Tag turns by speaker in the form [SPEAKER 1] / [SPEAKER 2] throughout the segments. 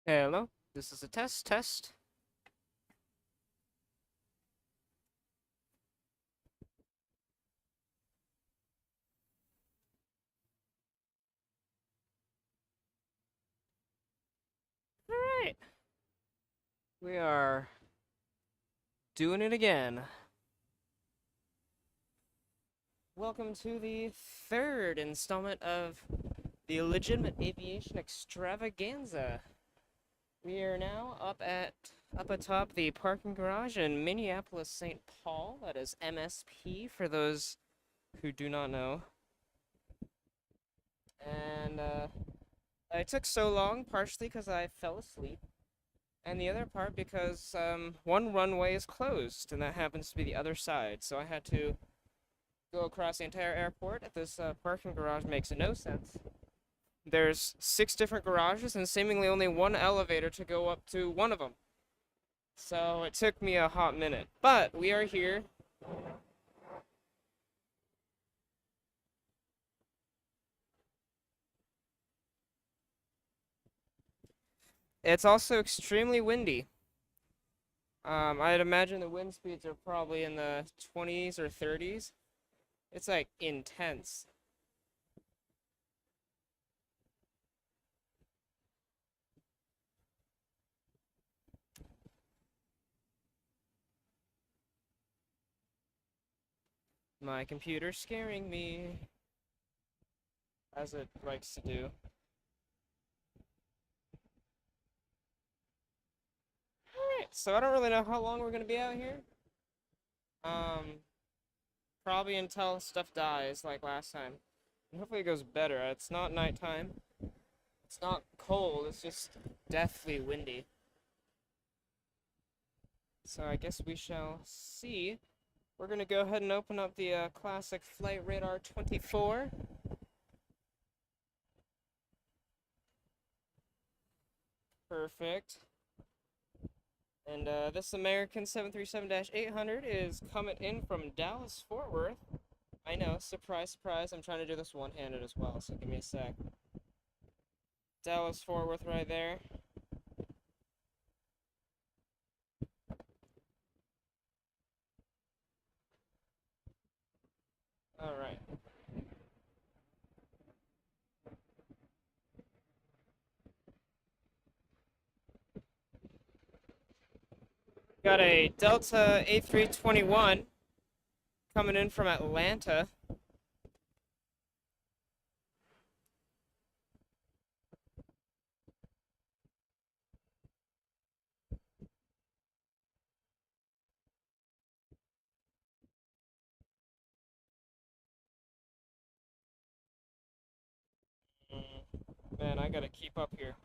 [SPEAKER 1] Hello, this is a test. Alright, we are doing it again. Welcome to the third installment of the Legitimate Aviation Extravaganza. We are now up atop the parking garage in Minneapolis, St. Paul. That is MSP for those who do not know. And it took so long, partially because I fell asleep. And the other part because one runway is closed, and that happens to be the other side. So I had to go across the entire airport. This parking garage makes no sense. There's 6 different garages and seemingly only one elevator to go up to one of them. So it took me a hot minute. But we are here. It's also extremely windy. I'd imagine the wind speeds are probably in the 20s or 30s. It's like intense. My computer's scaring me, as it likes to do. Alright, so I don't really know how long we're gonna be out here. Um, Probably until stuff dies, like last time. And hopefully it goes better. It's not nighttime. It's not cold, it's just deathly windy. So I guess we shall see. We're gonna go ahead and open up the classic Flight Radar 24. Perfect. And this American 737-800 is coming in from Dallas, Fort Worth. I know, surprise, surprise. I'm trying to do this one-handed as well, so give me a sec. Dallas, Fort Worth right there. Alright. Got a Delta A321 coming in from Atlanta. Man, I gotta keep up here.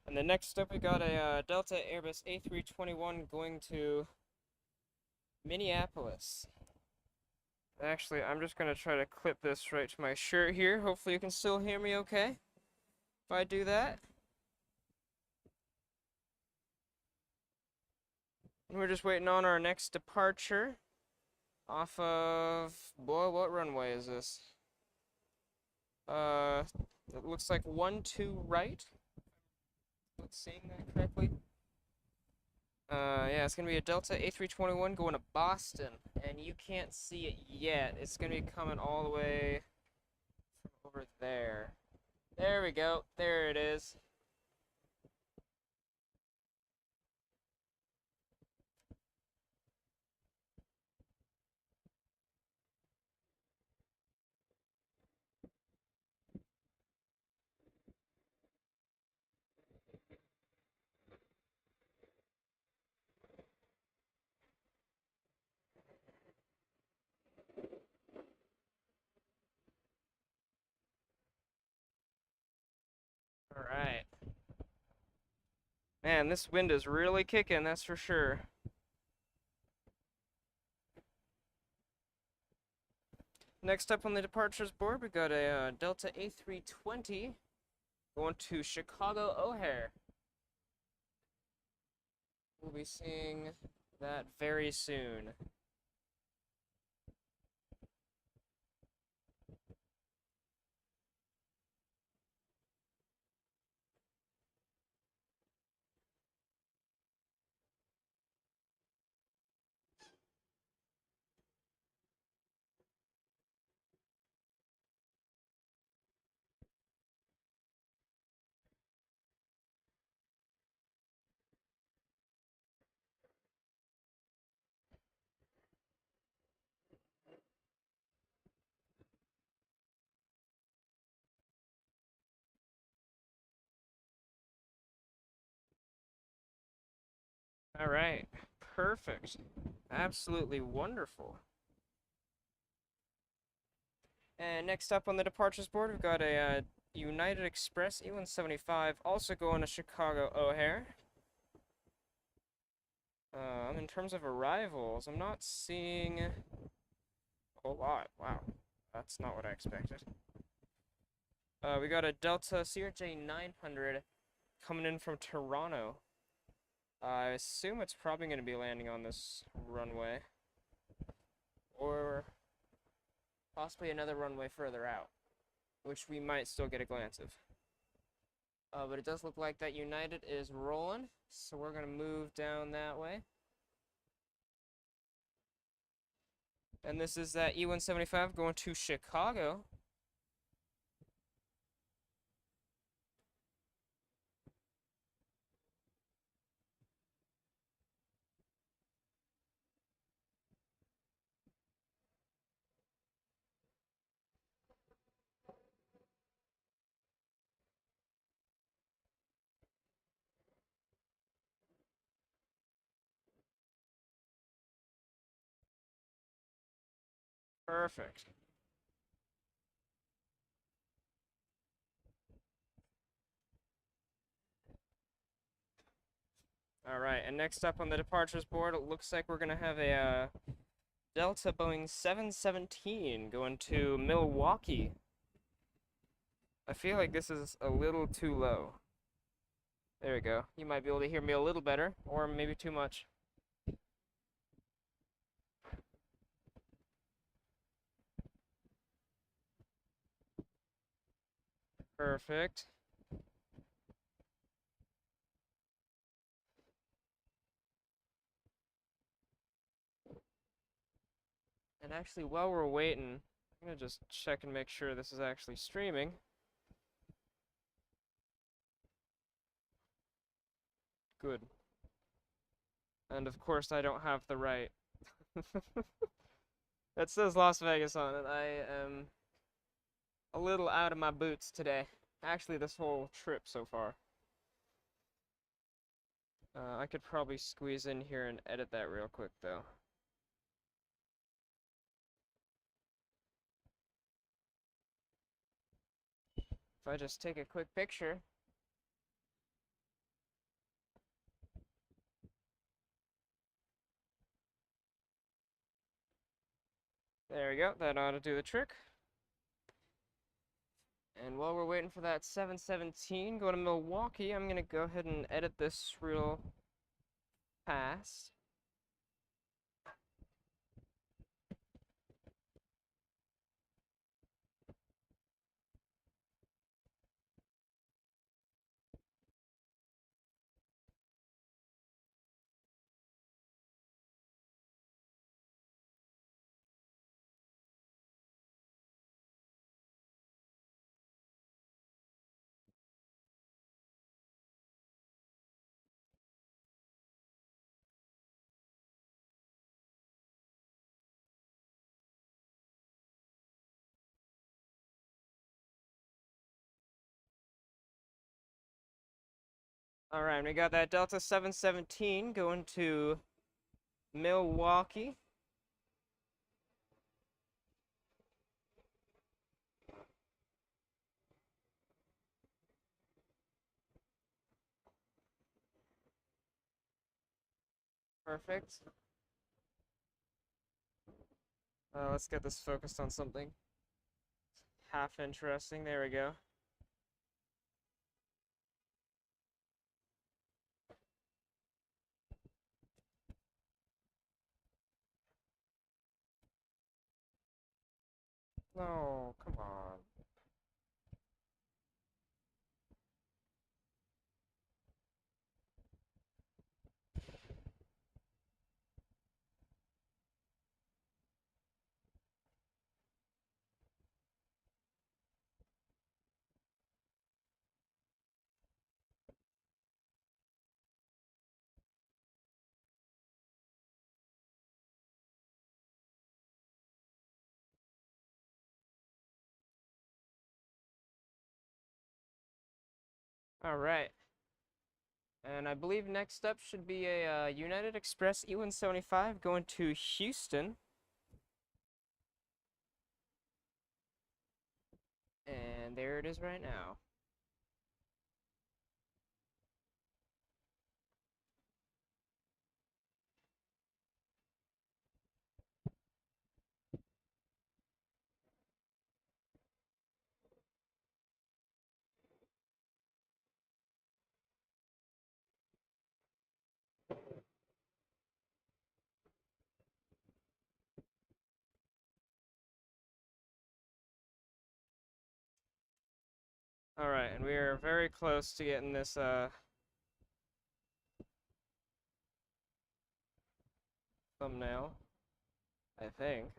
[SPEAKER 1] And the next up, we got a Delta Airbus A321 going to Minneapolis. Actually, I'm just gonna try to clip this right to my shirt here. Hopefully you can still hear me okay if I do that. And we're just waiting on our next departure off of, boy, what runway is this? It looks like 1-2 right. Let's seeing that correctly. Yeah, it's gonna be a Delta A321 going to Boston, and you can't see it yet. It's gonna be coming all the way over there. There we go. There it is. All right. Man, this wind is really kicking, that's for sure. Next up on the departures board, we got a Delta A320 going to Chicago O'Hare. We'll be seeing that very soon. All right. Perfect. Absolutely wonderful. And next up on the departures board, we've got a United Express E175, also going to Chicago O'Hare. In terms of arrivals, I'm not seeing a whole lot. Wow, that's not what I expected. We got a Delta CRJ 900 coming in from Toronto. I assume it's probably going to be landing on this runway, or possibly another runway further out, which we might still get a glance of. But it does look like that United is rolling, so we're going to move down that way. And this is that E175 going to Chicago. Perfect. All right, and next up on the departures board, it looks like we're going to have a Delta Boeing 717 going to Milwaukee. I feel like this is a little too low. There we go. You might be able to hear me a little better, or maybe too much. Perfect. And actually, while we're waiting, I'm going to just check and make sure this is actually streaming. Good. And of course, I don't have the right. That says Las Vegas on it. I am a little out of my boots today. Actually, this whole trip so far. I could probably squeeze in here and edit that real quick, though. If I just take a quick picture. There we go. That ought to do the trick. And while we're waiting for that 717 going to Milwaukee, I'm going to go ahead and edit this real fast. All right, we got that Delta 717 going to Milwaukee. Perfect. Let's get this focused on something half interesting. There we go. No, come on. All right. And I believe next up should be a United Express E175 going to Houston. And there it is right now. Alright, and we are very close to getting this thumbnail, I think.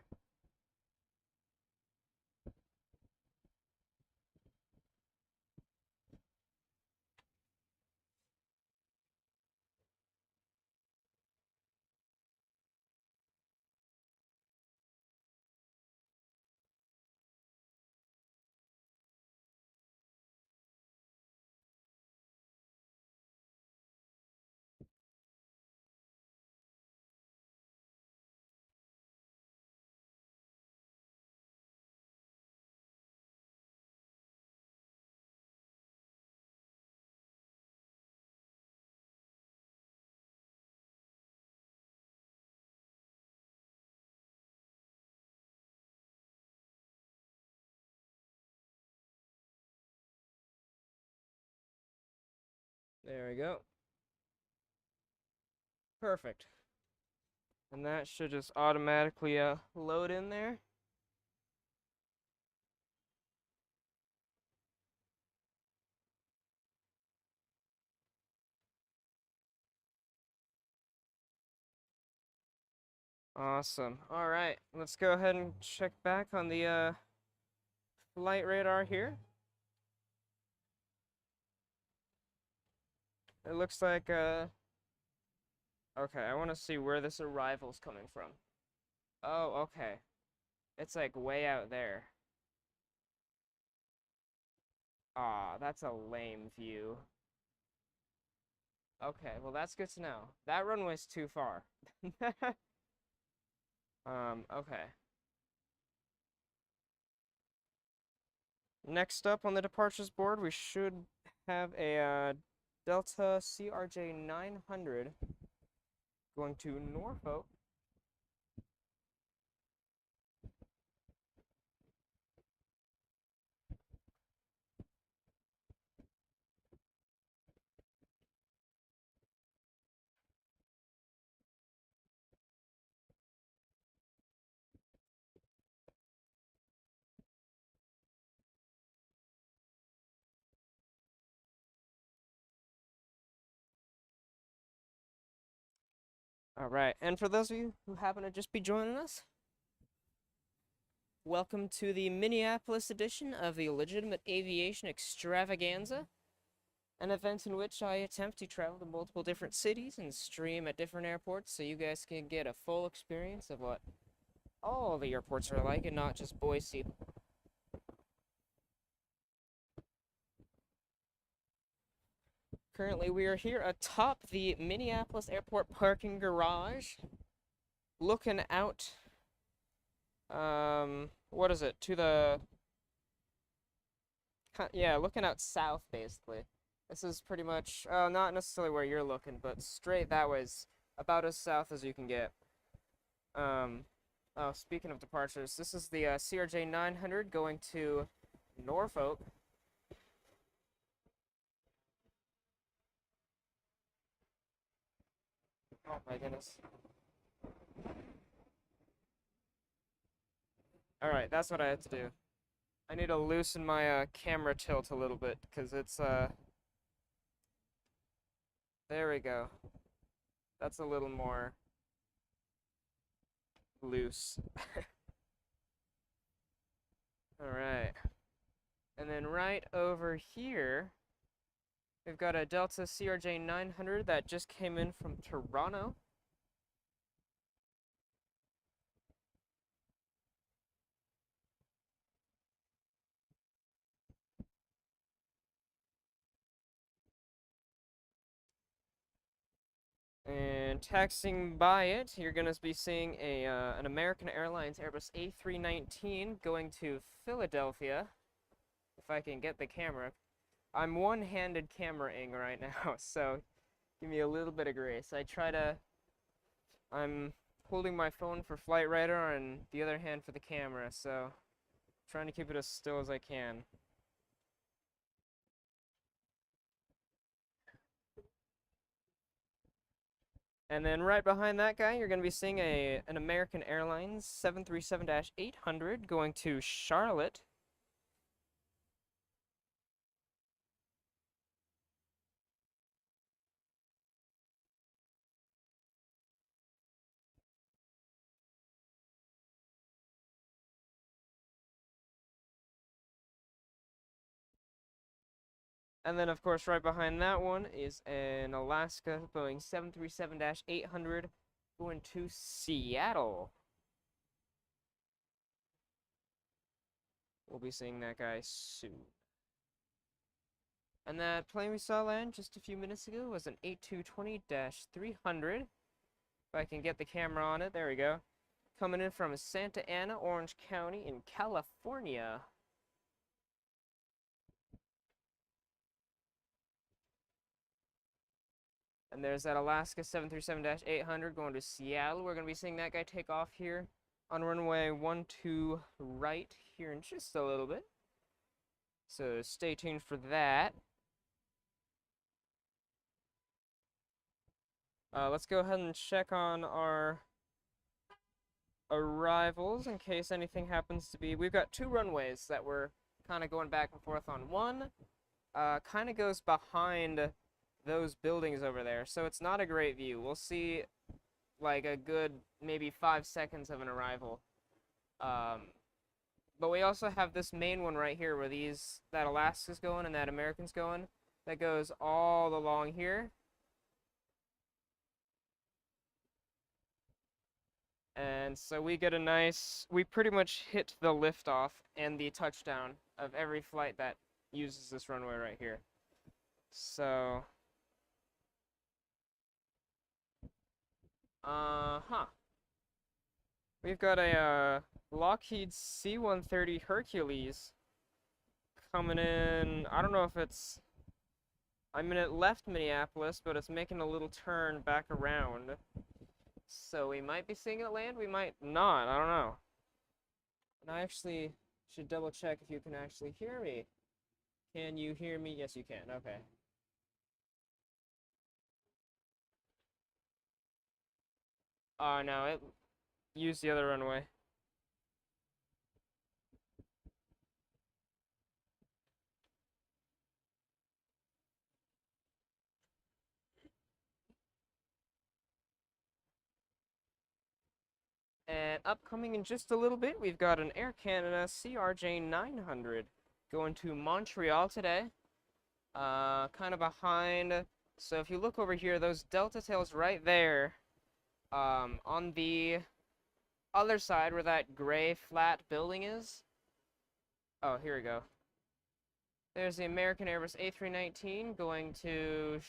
[SPEAKER 1] There we go. Perfect. And that should just automatically load in there. Awesome. Alright, let's go ahead and check back on the flight radar here. It looks like okay, I want to see where this arrival's coming from. Oh, okay. It's like way out there. Aw, that's a lame view. Okay, well that's good to know. That runway's too far. Okay. Next up on the departures board, we should have a Delta CRJ 900 going to Norfolk. All right, and for those of you who happen to just be joining us, welcome to the Minneapolis edition of the Legitimate Aviation Extravaganza, an event in which I attempt to travel to multiple different cities and stream at different airports so you guys can get a full experience of what all the airports are like and not just Boise. Currently, we are here atop the Minneapolis Airport parking garage, looking out, what is it, to the, yeah, looking out south, basically. This is pretty much, not necessarily where you're looking, but straight that way is about as south as you can get. Oh, speaking of departures, this is the CRJ 900 going to Norfolk. Oh my goodness. Alright, that's what I had to do. I need to loosen my camera tilt a little bit, because it's, there we go. That's a little more loose. Alright. And then right over here, we've got a Delta CRJ 900 that just came in from Toronto. taxiing by it, you're gonna be seeing an American Airlines Airbus A319 going to Philadelphia. If I can get the camera. I'm one-handed cameraing right now, so give me a little bit of grace. I'm holding my phone for flight radar and the other hand for the camera, so trying to keep it as still as I can. And then right behind that guy, you're going to be seeing an American Airlines 737-800 going to Charlotte. And then, of course, right behind that one is an Alaska Boeing 737-800 going to Seattle. We'll be seeing that guy soon. And that plane we saw land just a few minutes ago was an 8220-300. If I can get the camera on it, there we go. Coming in from Santa Ana, Orange County in California. And there's that Alaska 737-800 going to Seattle. We're going to be seeing that guy take off here on runway 12 right here in just a little bit. So stay tuned for that. Let's go ahead and check on our arrivals in case anything happens to be. We've got two runways that we're kind of going back and forth on. One kind of goes behind those buildings over there, so it's not a great view. We'll see like a good maybe 5 seconds of an arrival. But we also have this main one right here where that Alaska's going and that American's going. That goes all along here. And so we get we pretty much hit the liftoff and the touchdown of every flight that uses this runway right here. So, we've got a Lockheed C-130 Hercules coming in. I don't know if it left Minneapolis, but it's making a little turn back around. So we might be seeing it land, we might not, I don't know. And I actually should double check if you can actually hear me. Can you hear me? Yes, you can, okay. No, it used the other runway. And upcoming in just a little bit, we've got an Air Canada CRJ-900 going to Montreal today. Kind of behind. So if you look over here, those Delta tails right there, on the other side where that gray flat building is. Oh, here we go. There's the American Airbus A319 going to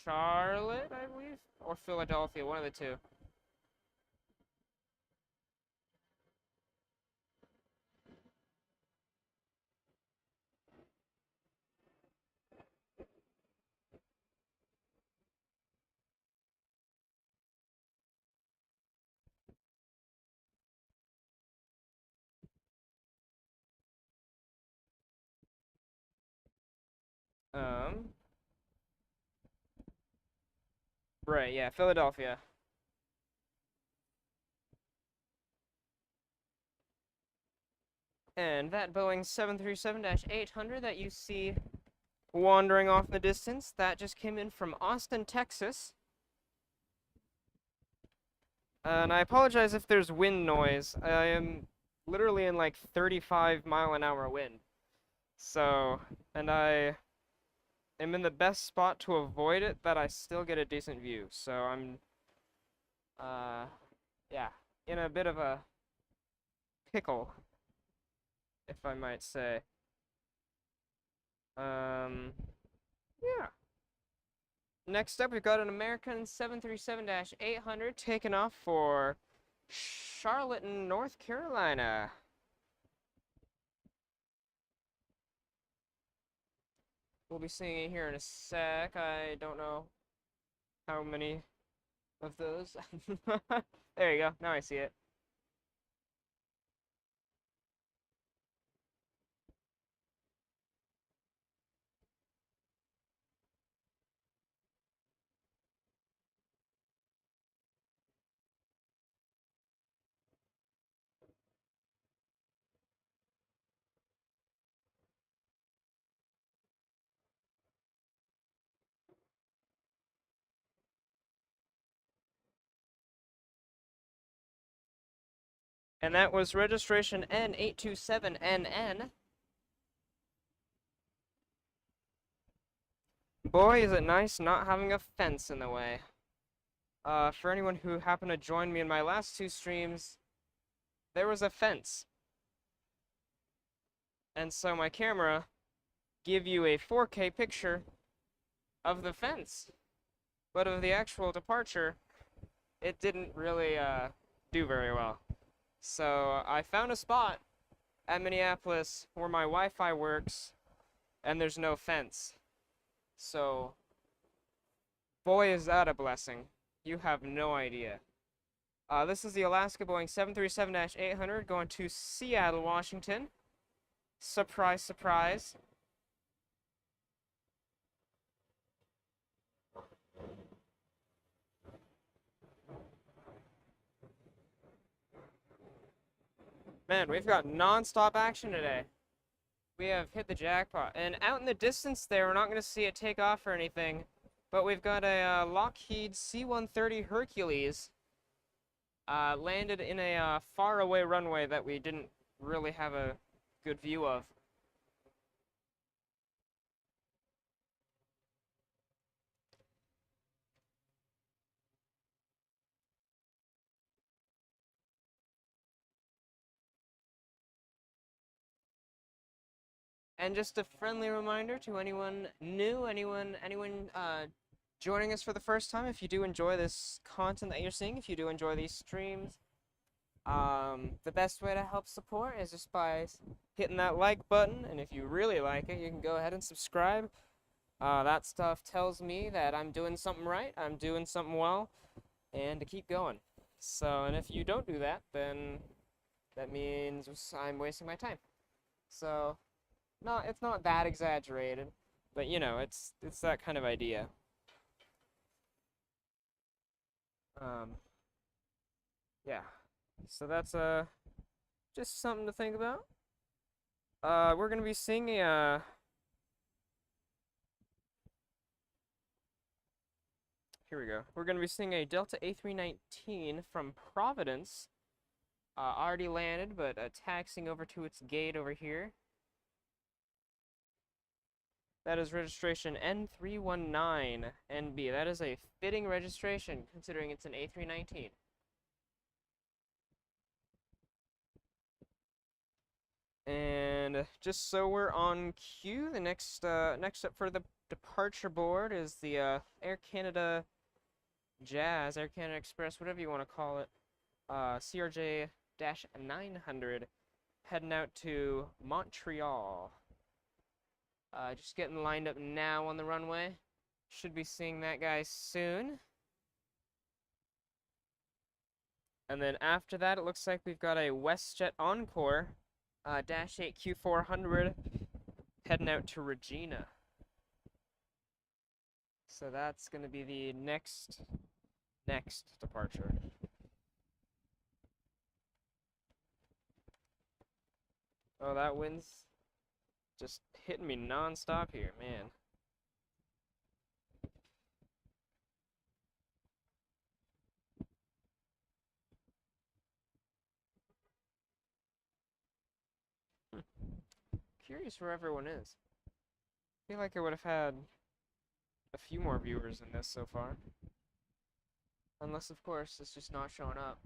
[SPEAKER 1] Charlotte, I believe, or Philadelphia, one of the two. Right, yeah, Philadelphia. And that Boeing 737-800 that you see wandering off in the distance, that just came in from Austin, Texas. And I apologize if there's wind noise. I am literally in like 35-mile-an-hour wind. So, and I am in the best spot to avoid it that I still get a decent view. So I'm, yeah, in a bit of a pickle, if I might say. Yeah. Next up, we've got an American 737-800 taking off for Charlotte, North Carolina. We'll be seeing it here in a sec. I don't know how many of those. There you go. Now I see it. And that was registration N827NN. Boy, is it nice not having a fence in the way. For anyone who happened to join me in my last two streams, there was a fence. And so my camera gave you a 4K picture of the fence. But of the actual departure, it didn't really do very well. So I found a spot at Minneapolis where my Wi-Fi works, and there's no fence. So, boy, is that a blessing. You have no idea. This is the Alaska Boeing 737-800 going to Seattle, Washington. Surprise, surprise. Man, we've got non-stop action today. We have hit the jackpot. And out in the distance there, we're not going to see it take off or anything, but we've got a Lockheed C-130 Hercules landed in a far-away runway that we didn't really have a good view of. And just a friendly reminder to anyone new, anyone joining us for the first time, if you do enjoy this content that you're seeing, if you do enjoy these streams, the best way to help support is just by hitting that like button, and if you really like it, you can go ahead and subscribe. That stuff tells me that I'm doing something right, I'm doing something well, and to keep going. So, and if you don't do that, then that means I'm wasting my time. So, no, it's not that exaggerated, but you know, it's that kind of idea. Yeah. So that's just something to think about. We're gonna be seeing a here we go. We're gonna be seeing a Delta A319 from Providence. Already landed, but taxiing over to its gate over here. That is registration N319NB. That is a fitting registration, considering it's an A319. And just so we're on cue, the next up for the departure board is the Air Canada Jazz, Air Canada Express, whatever you want to call it, CRJ-900, heading out to Montreal. Just getting lined up now on the runway. Should be seeing that guy soon. And then after that, it looks like we've got a WestJet Encore, Dash 8 Q400, heading out to Regina. So that's going to be the next departure. Oh, that wind's just hitting me non-stop here, man. Curious where everyone is. I feel like I would have had a few more viewers in this so far. Unless, of course, it's just not showing up.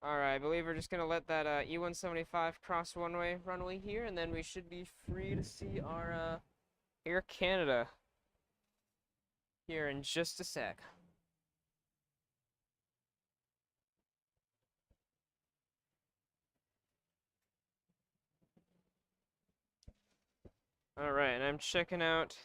[SPEAKER 1] Alright, I believe we're just gonna let that E-175 cross one-way runway here, and then we should be free to see our Air Canada here in just a sec. Alright, and I'm checking out.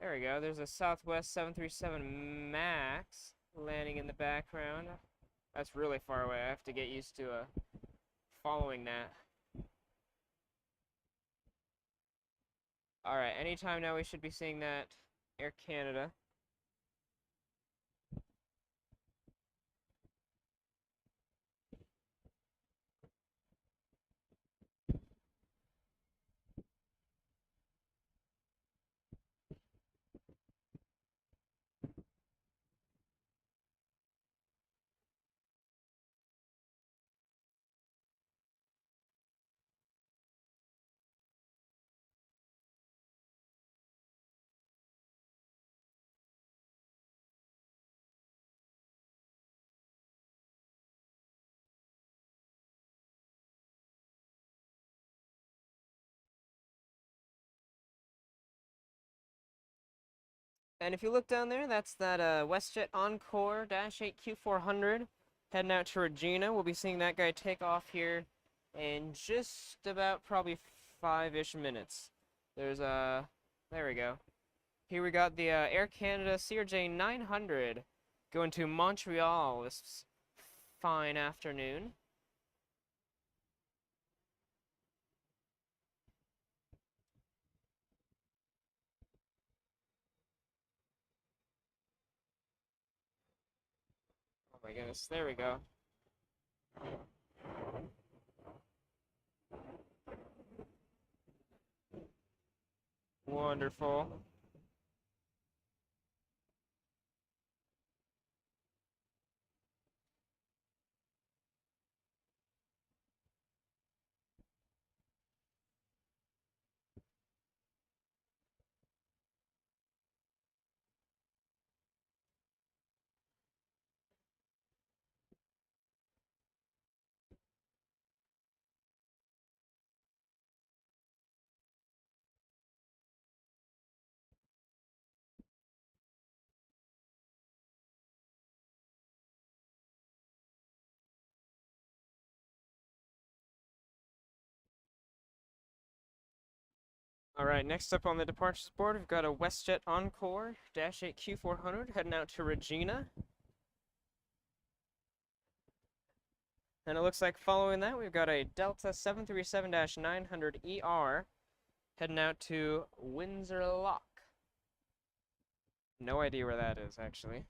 [SPEAKER 1] There we go. There's a Southwest 737 MAX landing in the background. That's really far away. I have to get used to following that. Alright, anytime now we should be seeing that Air Canada. And if you look down there, that's that WestJet Encore -8 Q400 heading out to Regina. We'll be seeing that guy take off here in just about probably 5-ish minutes. There's there we go. Here we got the Air Canada CRJ 900 going to Montreal this fine afternoon. Oh my goodness, there we go. Wonderful. All right, next up on the departures board, we've got a WestJet Encore -8 Q400 heading out to Regina. And it looks like following that, we've got a Delta 737-900ER heading out to Windsor Lock. No idea where that is, actually.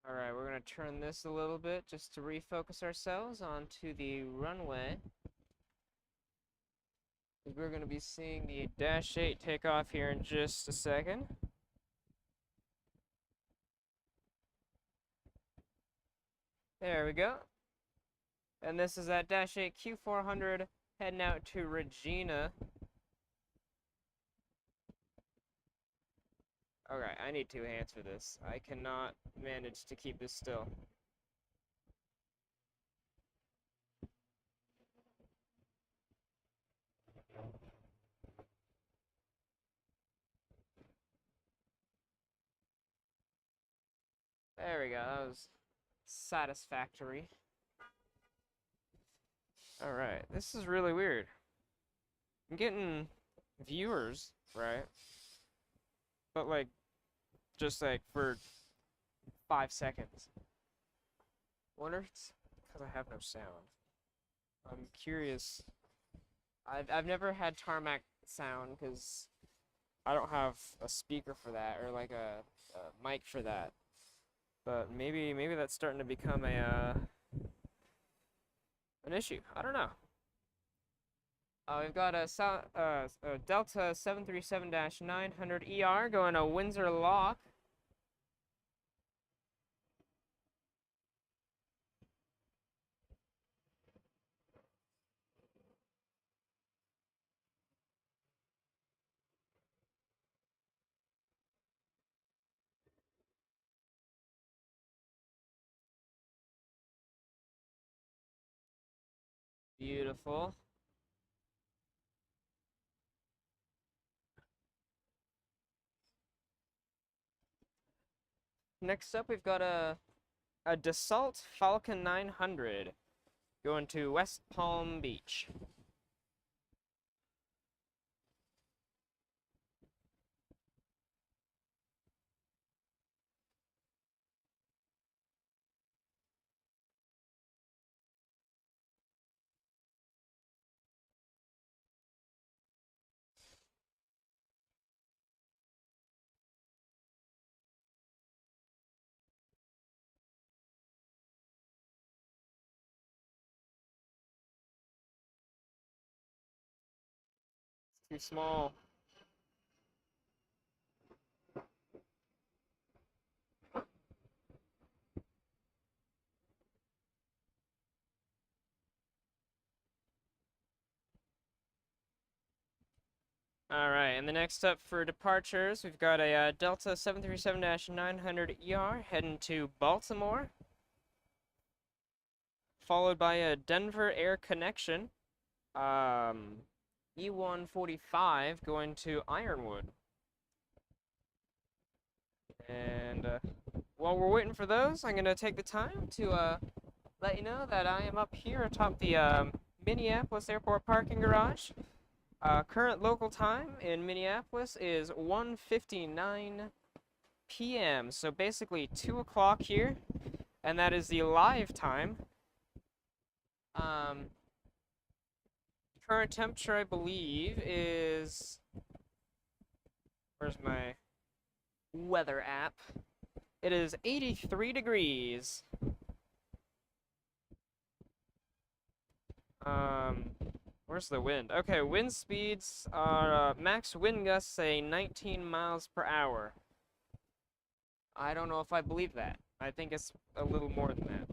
[SPEAKER 1] All right, we're going to turn this a little bit just to refocus ourselves onto the runway. We're going to be seeing the -8 take off here in just a second. There we go. And this is that -8 Q400 heading out to Regina. Okay, I need 2 hands for this. I cannot manage to keep this still. There we go. That was satisfactory. All right, this is really weird. I'm getting viewers, right? But like, just like for 5 seconds. wonder if it's because I have no sound. I'm curious. I've never had tarmac sound because I don't have a speaker for that or like a mic for that. But maybe that's starting to become an issue. I don't know. We've got a Delta 737-900ER going to Windsor Lock. Beautiful. Next up, we've got a Dassault Falcon 900 going to West Palm Beach. Too small. All right, and the next up for departures, we've got a Delta 737-900ER heading to Baltimore, followed by a Denver Air Connection, E145 going to Ironwood. And while we're waiting for those, I'm going to take the time to let you know that I am up here atop the Minneapolis Airport parking garage. Current local time in Minneapolis is 1:59 p.m. So basically 2 o'clock here, and that is the live time. Um, Current temperature, I believe, is... Where's my weather app? It is 83 degrees. Where's the wind? Okay, wind speeds are max wind gusts say 19 miles per hour. I don't know if I believe that. I think it's a little more than that.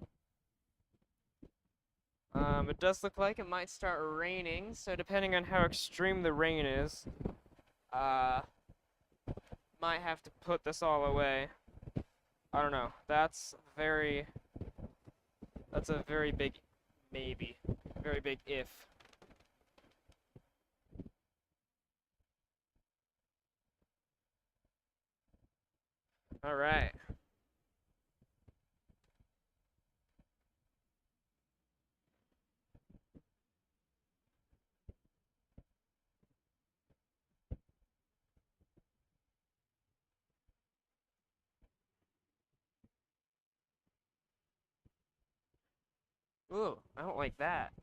[SPEAKER 1] It does look like it might start raining, so depending on how extreme the rain is, might have to put this all away. I don't know. That's a very big maybe. Very big if. All right. Ooh, I don't like that.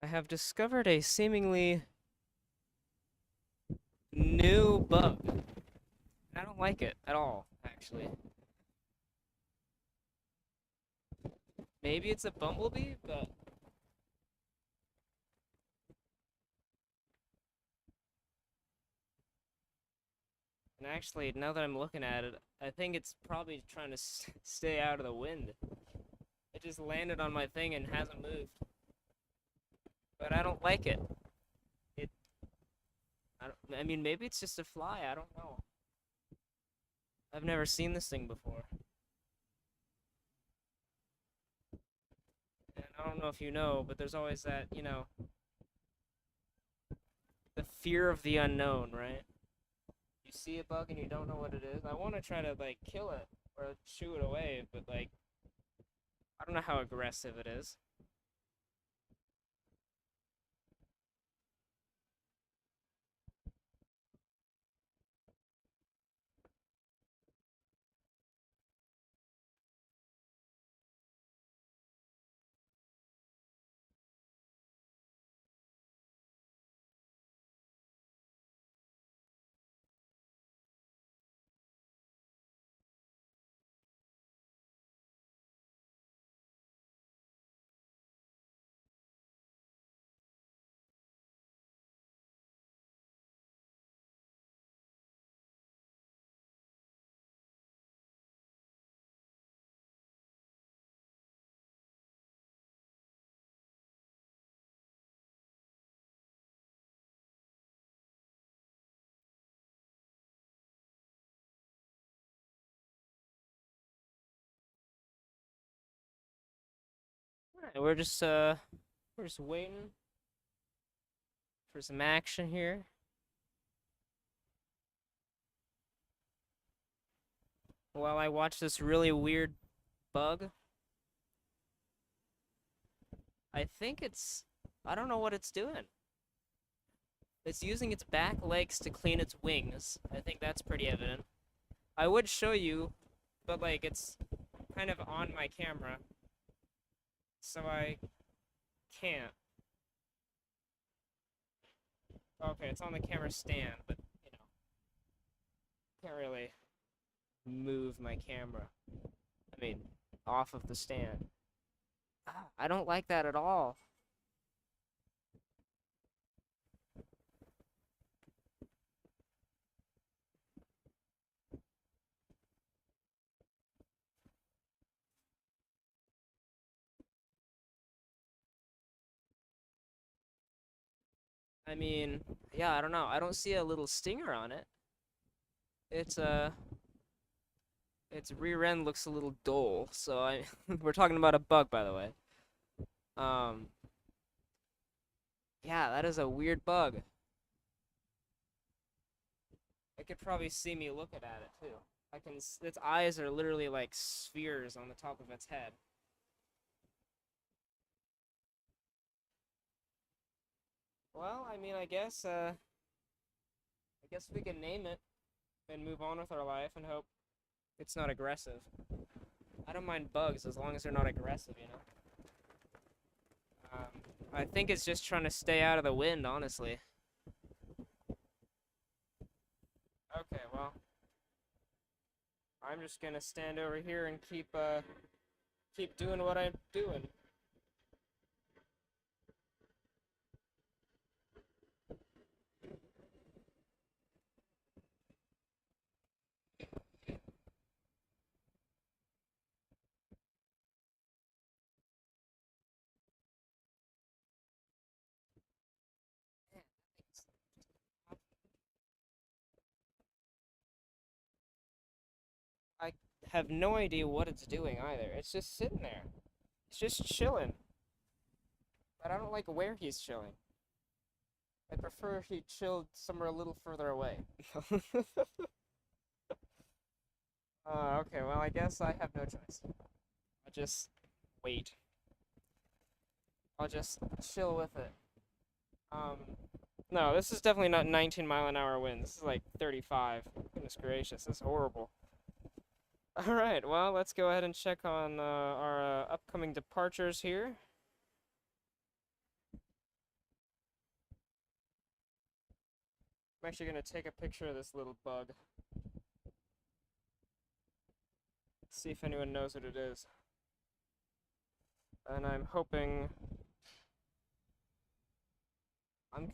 [SPEAKER 1] I have discovered a seemingly new bug. I don't like it at all, actually. Maybe it's a bumblebee, but and actually, now that I'm looking at it, I think it's probably trying to stay out of the wind. It just landed on my thing and hasn't moved. But I don't like it. It, I mean, maybe it's just a fly. I don't know. I've never seen this thing before. And I don't know if you know, but there's always that, the fear of the unknown, right? You see a bug and you don't know what it is. I want to try to, like, kill it or shoo it away, but, like, I don't know how aggressive it is. Alright, we're just waiting for some action here. While I watch this really weird bug. I don't know what it's doing. It's using its back legs to clean its wings. I think that's pretty evident. I would show you, but like it's kind of on my camera, so I can't. Okay, it's on the camera stand, but can't really move my camera. I mean, off of the stand. I don't like that at all. I mean, yeah, I don't know. I don't see a little stinger on it. It's its rear end looks a little dull. So we're talking about a bug, by the way. Um, yeah, that is a weird bug. It could probably see me looking at it too. Its eyes are literally like spheres on the top of its head. Well, I mean, I guess we can name it and move on with our life and hope it's not aggressive. I don't mind bugs as long as they're not aggressive, you know? I think it's just trying to stay out of the wind, honestly. Okay, well, I'm just gonna stand over here and keep doing what I'm doing. I have no idea what it's doing either. It's just sitting there. It's just chilling. But I don't like where he's chilling. I prefer if he chilled somewhere a little further away. Okay, well, I guess I have no choice. I'll just wait. I'll just chill with it. Um, no, this is definitely not 19-mile-an-hour wind. This is like 35. Goodness gracious, this is horrible. Alright, well, let's go ahead and check on our upcoming departures here. I'm actually gonna take a picture of this little bug. See if anyone knows what it is. And I'm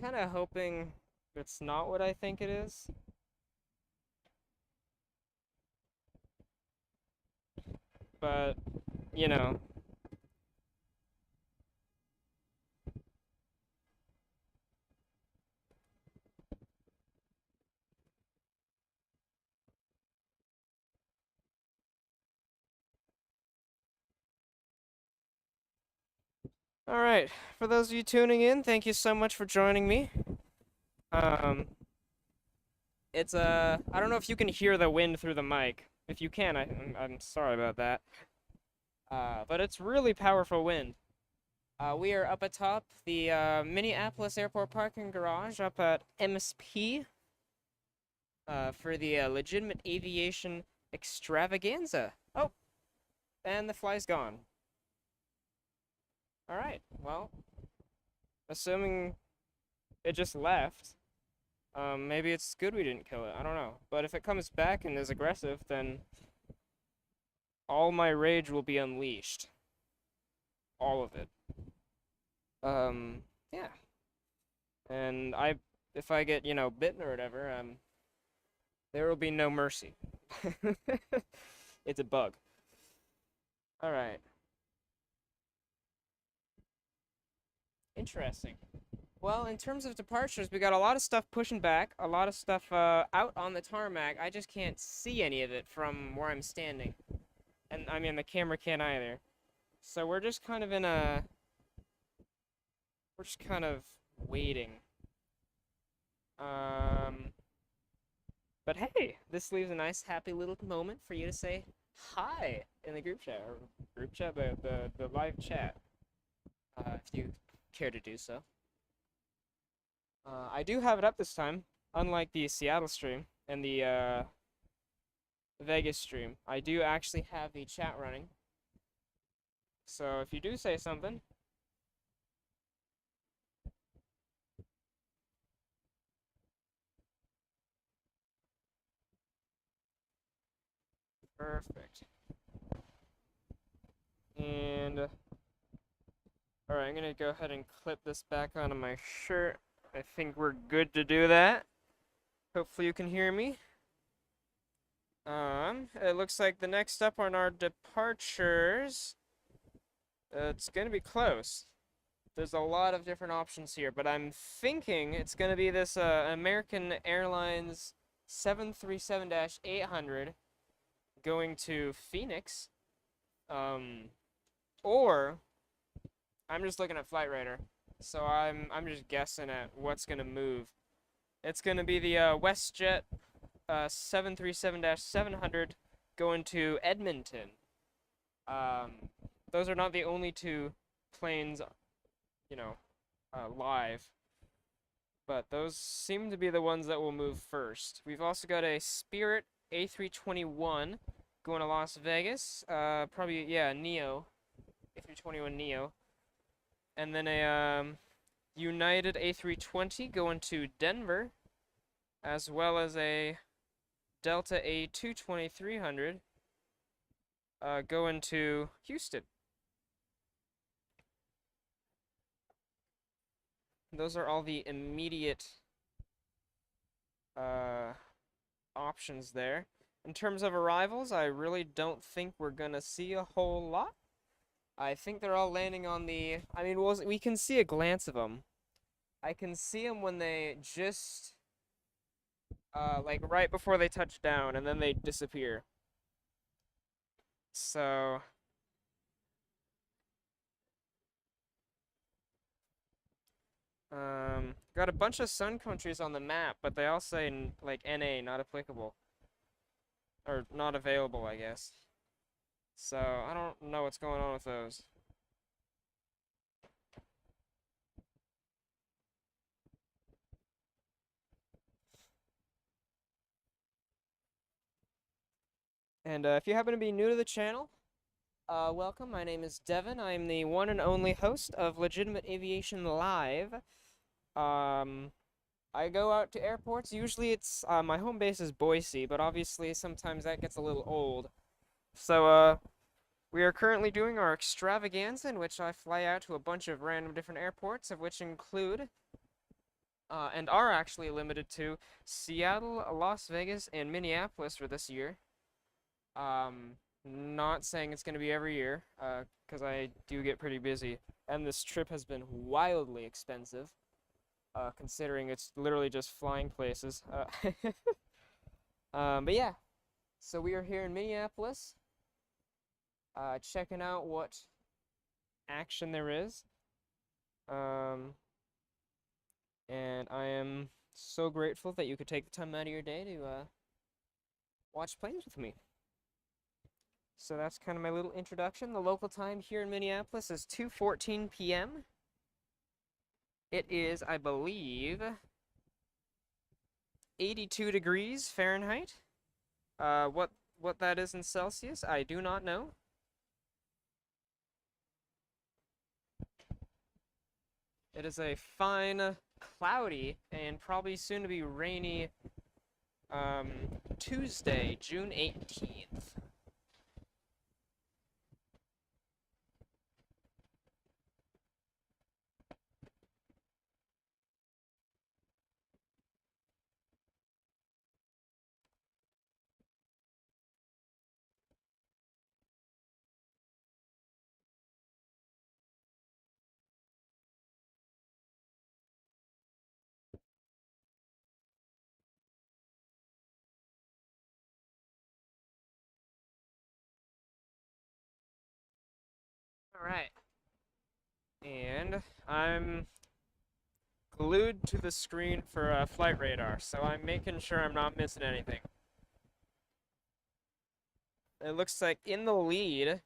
[SPEAKER 1] kind of hoping it's not what I think it is. But, you know. Alright, for those of you tuning in, thank you so much for joining me. Um, it's I don't know if you can hear the wind through the mic. If you can, I'm sorry about that. But it's really powerful wind. We are up atop the Minneapolis Airport parking garage up at MSP for the Legitimate Aviation EXTRAVAGANZA. Oh, and the fly's gone. Alright, well, assuming it just left, maybe it's good we didn't kill it. I don't know. But if it comes back and is aggressive, then all my rage will be unleashed. All of it. Yeah. And if I get, bitten or whatever, there will be no mercy. It's a bug. Alright. Interesting. Well, in terms of departures, we got a lot of stuff pushing back, a lot of stuff out on the tarmac. I just can't see any of it from where I'm standing. And, I mean, the camera can't either. So we're just kind of we're just kind of waiting. But hey, this leaves a nice, happy little moment for you to say hi in the group chat, the live chat, if you care to do so. I do have it up this time, unlike the Seattle stream and the Vegas stream. I do actually have the chat running. So if you do say something, perfect. And all right, I'm gonna go ahead and clip this back onto my shirt. I think we're good to do that. Hopefully you can hear me. It looks like the next up on our departures, it's gonna be close. There's a lot of different options here, but I'm thinking it's gonna be this American Airlines 737-800 going to Phoenix. Or I'm just looking at Flight Radar, so I'm just guessing at what's gonna move. It's gonna be the WestJet 737-700 going to Edmonton. Those are not the only two planes, live, but those seem to be the ones that will move first. We've also got a Spirit A321 going to Las Vegas. Probably, yeah, Neo. A321 Neo. And then a United A320 going to Denver, as well as a Delta A220-300 going to Houston. Those are all the immediate options there. In terms of arrivals, I really don't think we're gonna see a whole lot. I think they're all landing on the... I mean, we can see a glance of them. I can see them when they just... like right before they touch down, and then they disappear. So... got a bunch of sun countries on the map, but they all say, like, NA, not applicable. Or not available, I guess. So, I don't know what's going on with those. And if you happen to be new to the channel, welcome. My name is Devin. I'm the one and only host of Legitimate Aviation Live. I go out to airports. Usually it's my home base is Boise, but obviously sometimes that gets a little old. So we are currently doing our extravaganza in which I fly out to a bunch of random different airports, of which include and are actually limited to Seattle, Las Vegas, and Minneapolis for this year. Not saying it's going to be every year, because I do get pretty busy, and this trip has been wildly expensive, considering it's literally just flying places. But yeah, so we are here in Minneapolis, checking out what action there is. And I am so grateful that you could take the time out of your day to watch planes with me. So that's kind of my little introduction. The local time here in Minneapolis is 2:14 p.m. It is, I believe, 82 degrees Fahrenheit. What that is in Celsius, I do not know. It is a fine, cloudy, and probably soon to be rainy Tuesday, June 18th. All right. And I'm glued to the screen for flight radar, so I'm making sure I'm not missing anything. It looks like in the lead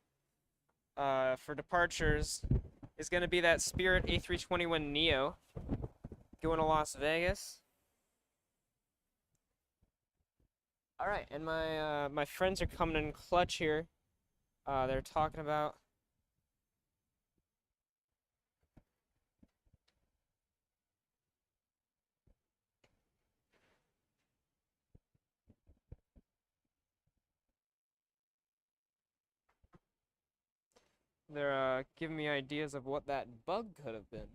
[SPEAKER 1] for departures is going to be that Spirit A321neo going to Las Vegas. All right, and my friends are coming in clutch here. They're talking about they're giving me ideas of what that bug could have been,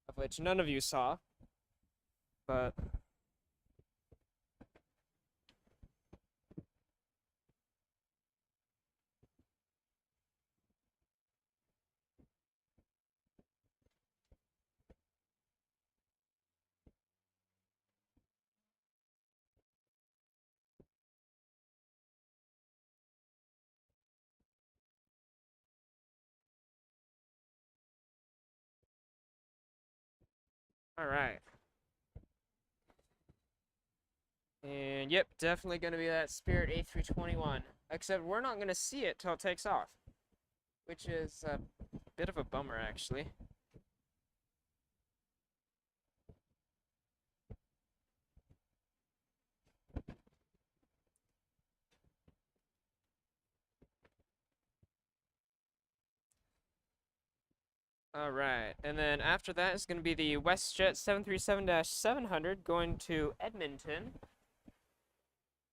[SPEAKER 1] of which none of you saw, but all right. And yep, definitely going to be that Spirit A321. Except we're not going to see it till it takes off, which is a bit of a bummer, actually. All right, and then after that is going to be the WestJet 737-700 going to Edmonton.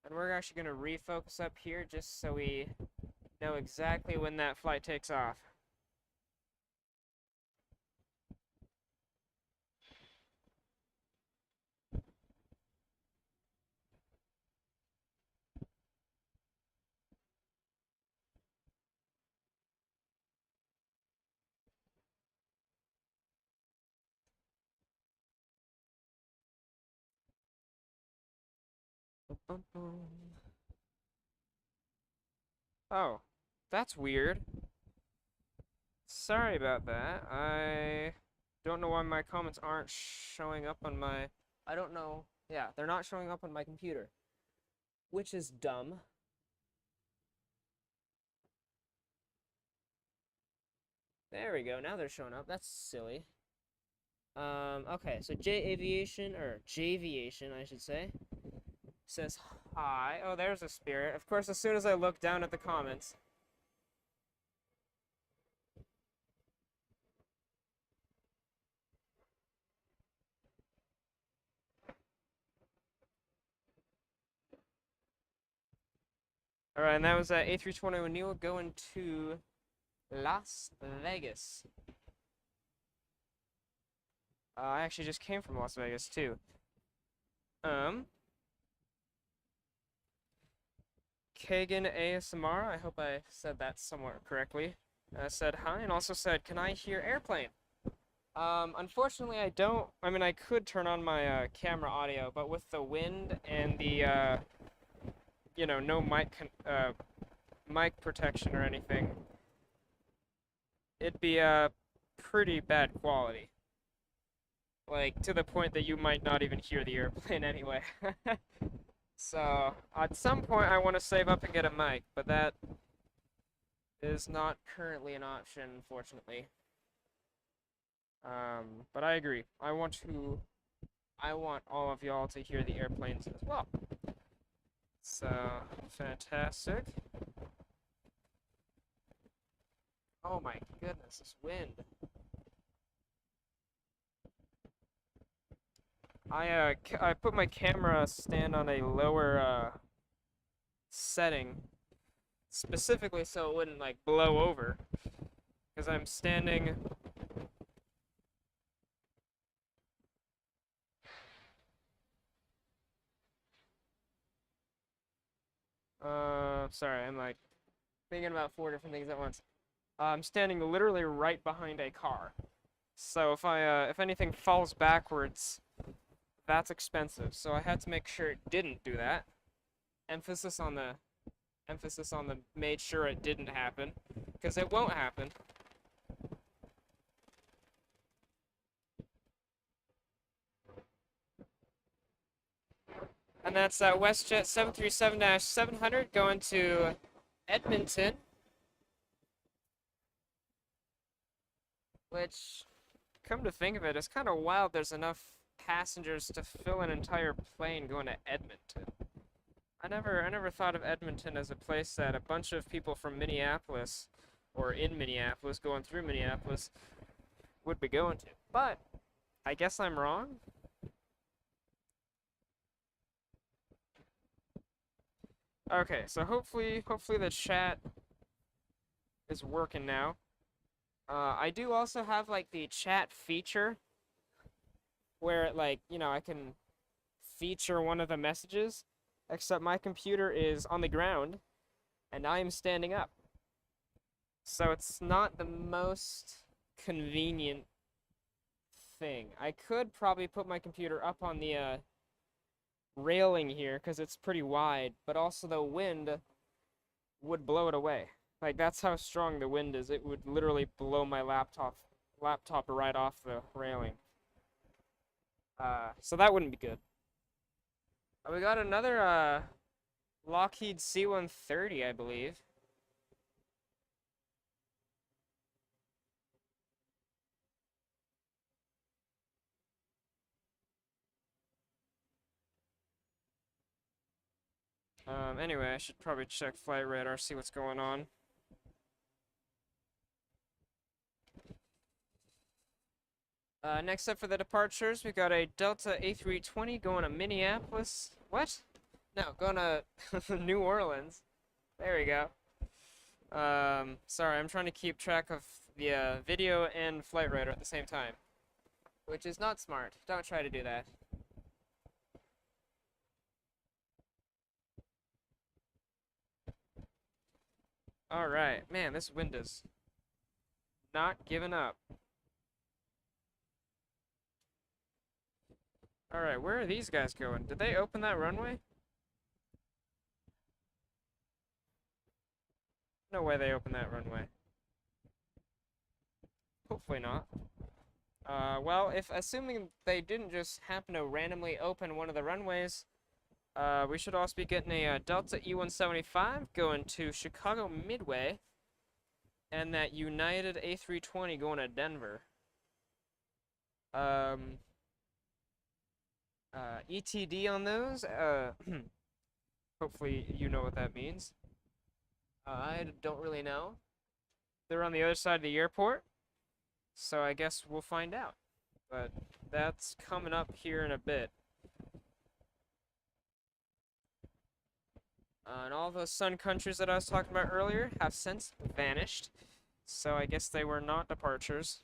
[SPEAKER 1] And we're actually going to refocus up here just so we know exactly when that flight takes off. Oh, that's weird. Sorry about that. I don't know why my comments aren't showing up on my... I don't know. Yeah, they're not showing up on my computer, which is dumb. There we go. Now they're showing up. That's silly. Okay, so J Aviation, or J'Aviation, I should say, says hi. Oh, there's a Spirit. Of course, as soon as I look down at the comments, All right, and that was A320 O'Neill going to Las Vegas. I actually just came from Las Vegas too. Um, Kagan ASMR, I hope I said that somewhat correctly. Said hi and also said, "Can I hear airplane?" Unfortunately, I don't. I mean, I could turn on my camera audio, but with the wind and the no mic protection or anything, it'd be pretty bad quality. Like to the point that you might not even hear the airplane anyway. So at some point, I want to save up and get a mic, but that is not currently an option, unfortunately. But I agree. I want all of y'all to hear the airplanes as well. So, fantastic. Oh my goodness, this wind. I put my camera stand on a lower setting specifically so it wouldn't like blow over because I'm standing sorry, I'm like thinking about four different things at once. I'm standing literally right behind a car. So if anything falls backwards, that's expensive. So I had to make sure it didn't do that. Emphasis on the made sure it didn't happen, because it won't happen. And that's WestJet 737-700 going to Edmonton, which, come to think of it, it's kind of wild there's enough passengers to fill an entire plane going to Edmonton. I never thought of Edmonton as a place that a bunch of people from Minneapolis or in Minneapolis going through Minneapolis would be going to. But I guess I'm wrong. Okay, so hopefully the chat is working now. I do also have like the chat feature where like, I can feature one of the messages, except my computer is on the ground and I am standing up. So it's not the most convenient thing. I could probably put my computer up on the railing here because it's pretty wide, but also the wind would blow it away. Like that's how strong the wind is. It would literally blow my laptop right off the railing. So that wouldn't be good. We got another Lockheed C-130, I believe. Anyway, I should probably check flight radar, see what's going on. Next up for the departures, we got a Delta A320 going to Minneapolis. What? No, going to New Orleans. There we go. Sorry, I'm trying to keep track of the video and flight radar at the same time, which is not smart. Don't try to do that. All right, man, this wind is not giving up. All right, where are these guys going? Did they open that runway? No way they opened that runway. Hopefully not. Well, if assuming they didn't just happen to randomly open one of the runways, we should also be getting a Delta E-175 going to Chicago Midway, and that United A320 going to Denver. ETD on those. Hopefully you know what that means. I don't really know. They're on the other side of the airport, so I guess we'll find out. But that's coming up here in a bit. And all those sun countries that I was talking about earlier have since vanished. So I guess they were not departures.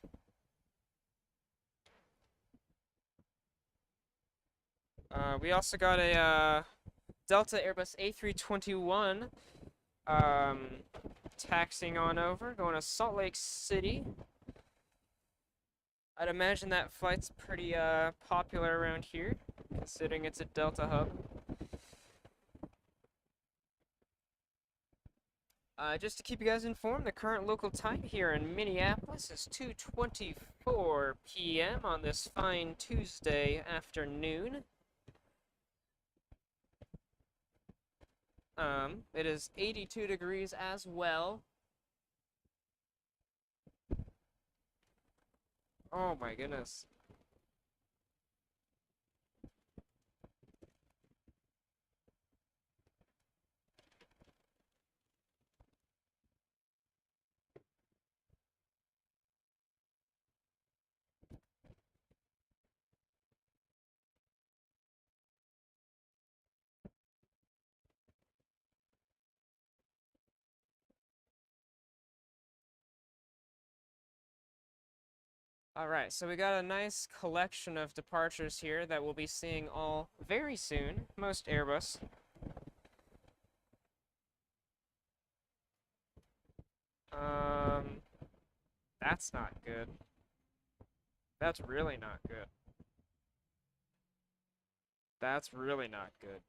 [SPEAKER 1] We also got a Delta Airbus A321 um, taxiing on over, going to Salt Lake City. I'd imagine that flight's pretty popular around here, considering it's a Delta hub. Just to keep you guys informed, the current local time here in Minneapolis is 2:24 p.m. on this fine Tuesday afternoon. It is 82 degrees as well. Oh my goodness. Alright, so we got a nice collection of departures here that we'll be seeing all very soon. Most Airbus. Um, that's not good. That's really not good. That's really not good.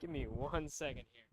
[SPEAKER 1] Give me 1 second here.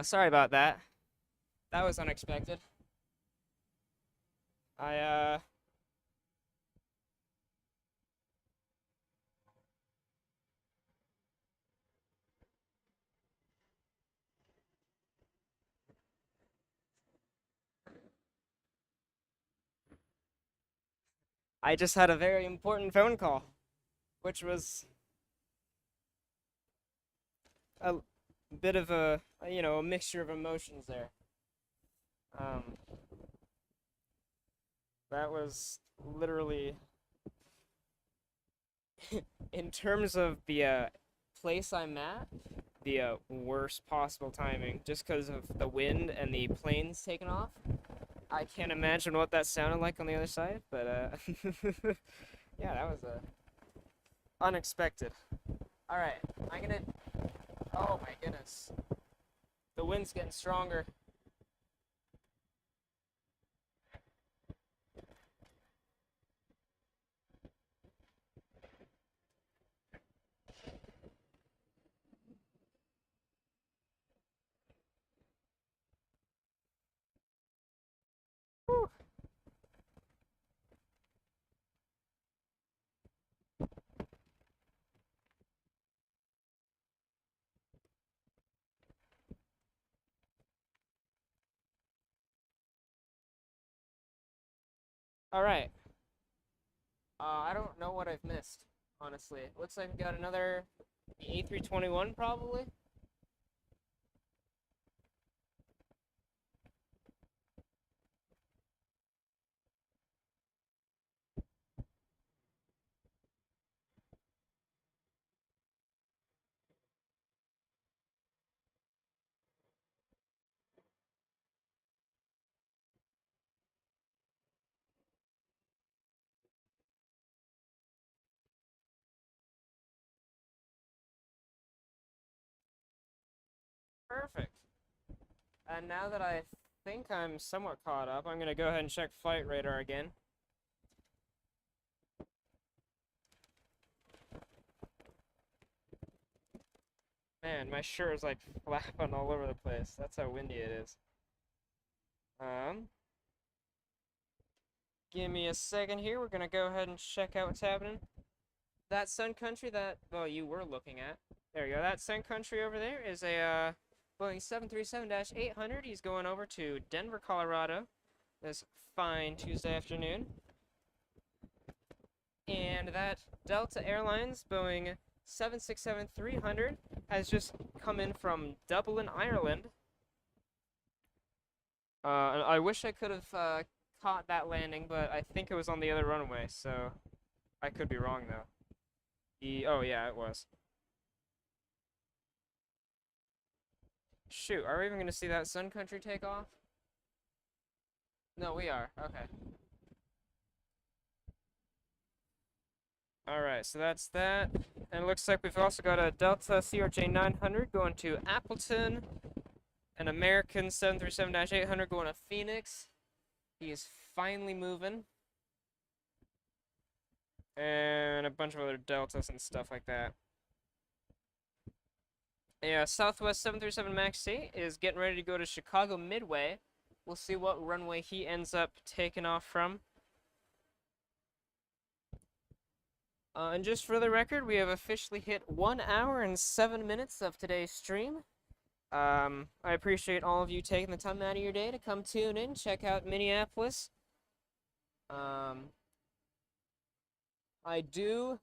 [SPEAKER 1] Sorry about that. That was unexpected. I, uh, I just had a very important phone call, which was a bit of a mixture of emotions there. Um, that was literally, in terms of the place I'm at, the worst possible timing, just because of the wind and the planes taking off. I can't imagine what that sounded like on the other side, but yeah, that was unexpected. All right, I'm gonna. Oh my goodness, the wind's getting stronger. Whew. All right. I don't know what I've missed, honestly. It looks like we got another A321 probably. Perfect. And now that I think I'm somewhat caught up, I'm gonna go ahead and check flight radar again. Man, my shirt is like flapping all over the place. That's how windy it is. Um, Give me a second here. We're gonna go ahead and check out what's happening. That sun country that, well, you were looking at. There you go. That sun country over there is a Boeing 737-800. He's going over to Denver, Colorado this fine Tuesday afternoon. And that Delta Airlines Boeing 767-300 has just come in from Dublin, Ireland. I wish I could have caught that landing, but I think it was on the other runway, so I could be wrong though. Oh yeah, it was. Shoot, are we even gonna see that Sun Country take off? No, we are. Okay. All right, so that's that. And it looks like we've also got a Delta CRJ 900 going to Appleton, an American 737-800 going to Phoenix. He is finally moving. And a bunch of other Deltas and stuff like that. Yeah, Southwest 737 MAX C is getting ready to go to Chicago Midway. We'll see what runway he ends up taking off from. And just for the record, we have officially hit 1 hour and 7 minutes of today's stream. I appreciate all of you taking the time out of your day to come tune in, check out Minneapolis. I do.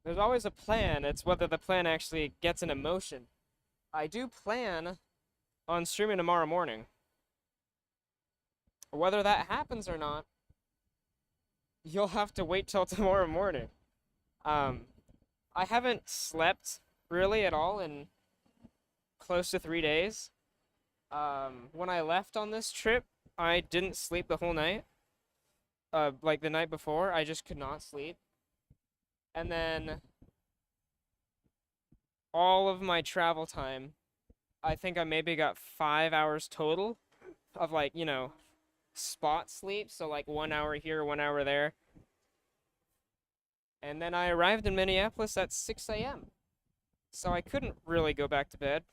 [SPEAKER 1] There's always a plan. It's whether the plan actually gets into motion. I do plan on streaming tomorrow morning. Whether that happens or not, you'll have to wait till tomorrow morning. Um, I haven't slept really at all in close to 3 days. When I left on this trip, I didn't sleep the whole night. Like the night before, I just could not sleep. And then all of my travel time, I think I maybe got 5 hours total of like, spot sleep. So like 1 hour here, 1 hour there. And then I arrived in Minneapolis at 6 a.m. So I couldn't really go back to bed.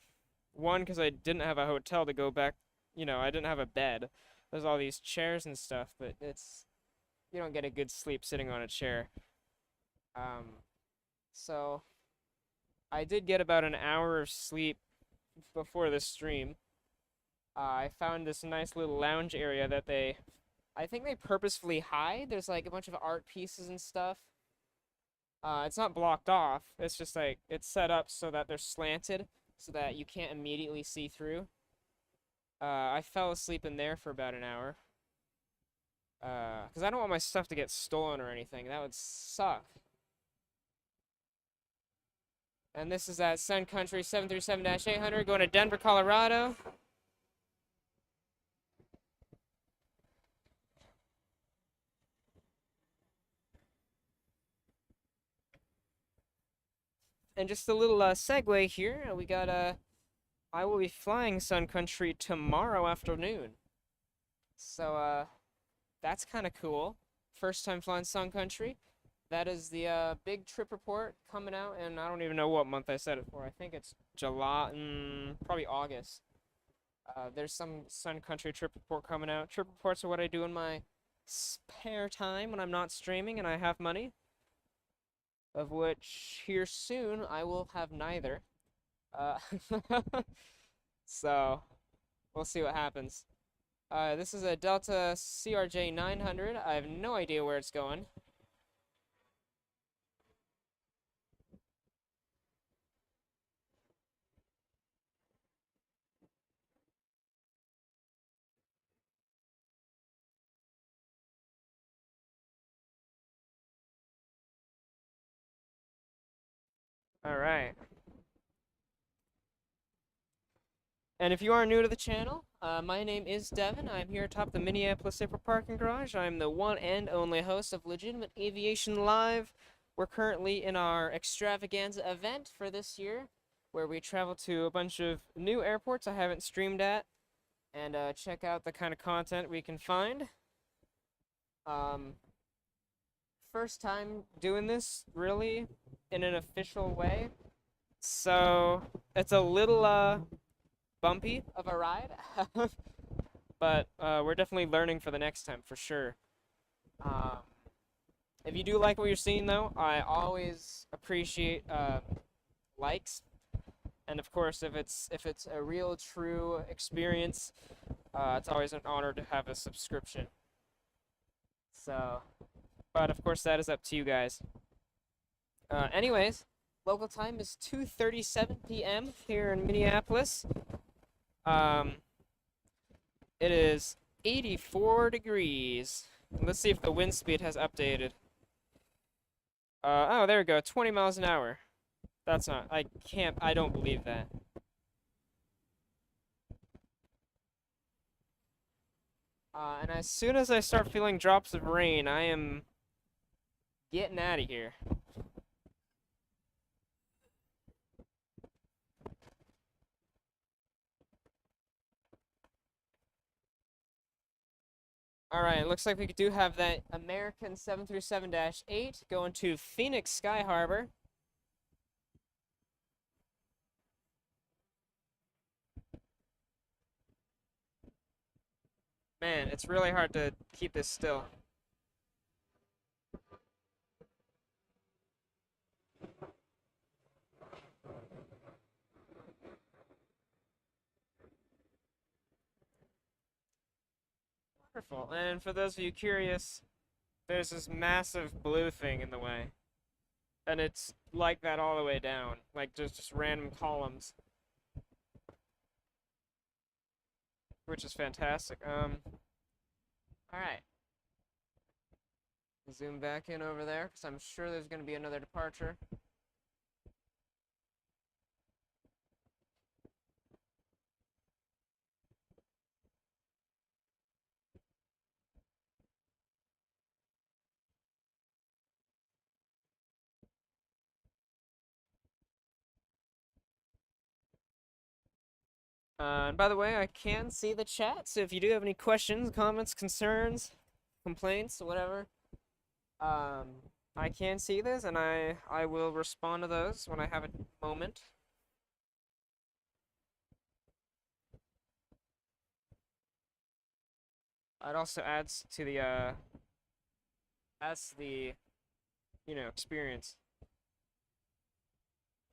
[SPEAKER 1] One, because I didn't have a hotel to go back. I didn't have a bed. There's all these chairs and stuff, but you don't get a good sleep sitting on a chair. Um, so I did get about an hour of sleep before the stream. I found this nice little lounge area that I think they purposefully hide. There's like a bunch of art pieces and stuff. It's not blocked off. It's just like it's set up so that they're slanted, so that you can't immediately see through. I fell asleep in there for about an hour. Because I don't want my stuff to get stolen or anything. That would suck. And this is at Sun Country 737-800 going to Denver, Colorado. And just a little segue here. We got I will be flying Sun Country tomorrow afternoon. So that's kind of cool. First time flying Sun Country. That is the big trip report coming out, and I don't even know what month I set it for. I think it's July, probably August. There's some Sun Country trip report coming out. Trip reports are what I do in my spare time when I'm not streaming and I have money. Of which, here soon, I will have neither. Uh, so, we'll see what happens. This is a Delta CRJ 900. I have no idea where it's going. Alright. And if you are new to the channel, my name is Devin. I'm here atop the Minneapolis Airport parking garage. I'm the one and only host of Legitimate Aviation Live. We're currently in our extravaganza event for this year, where we travel to a bunch of new airports I haven't streamed at, and check out the kind of content we can find. First time doing this, really, in an official way. So, it's a little, bumpy of a ride, but we're definitely learning for the next time, for sure. Um, if you do like what you're seeing, though, I always appreciate likes. And of course, if it's a real, true experience, it's always an honor to have a subscription. So, but of course, that is up to you guys. Anyways, local time is 2:37 p.m. here in Minneapolis. It is 84 degrees. Let's see if the wind speed has updated. Oh, there we go, 20 miles an hour. That's not, I don't believe that. And as soon as I start feeling drops of rain, I am getting out of here. Alright, it looks like we do have that American 737-8 going to Phoenix Sky Harbor. Man, it's really hard to keep this still. Wonderful. And for those of you curious, there's this massive blue thing in the way. And it's like that all the way down. Like just random columns. Which is fantastic. Alright. Zoom back in over there, because I'm sure there's going to be another departure. And by the way, I can see the chat, so if you do have any questions, comments, concerns, complaints, whatever, I can see this, and I will respond to those when I have a moment. It also adds to the, experience.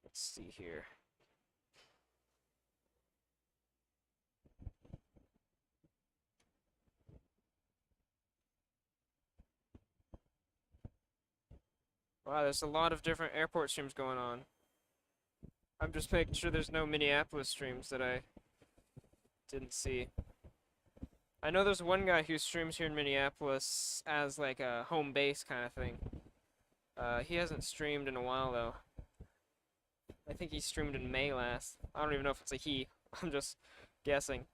[SPEAKER 1] Let's see here. Wow, there's a lot of different airport streams going on. I'm just making sure there's no Minneapolis streams that I didn't see. I know there's one guy who streams here in Minneapolis as like a home base kind of thing. He hasn't streamed in a while though. I think he streamed in May last. I don't even know if it's a he. I'm just guessing.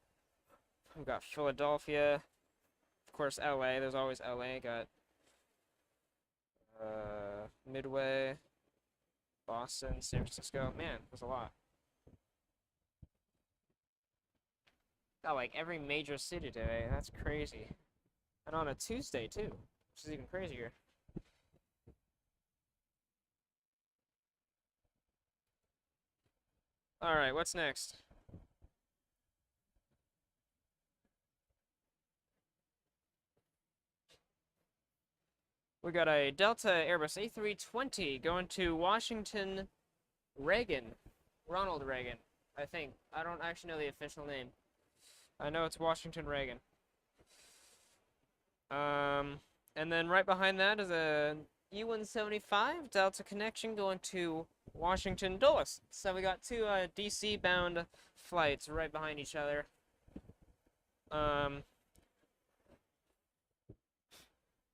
[SPEAKER 1] We've got Philadelphia, of course LA. There's always LA. Got Midway, Boston, San Francisco. Man, there's a lot. Got like every major city today. That's crazy. And on a Tuesday too, which is even crazier. All right, what's next? We got a Delta Airbus A320 going to Washington Reagan. Ronald Reagan, I think. I don't actually know the official name. I know it's Washington Reagan. And then right behind that is a E-175 Delta connection going to Washington Dulles. So we got two DC bound flights right behind each other. I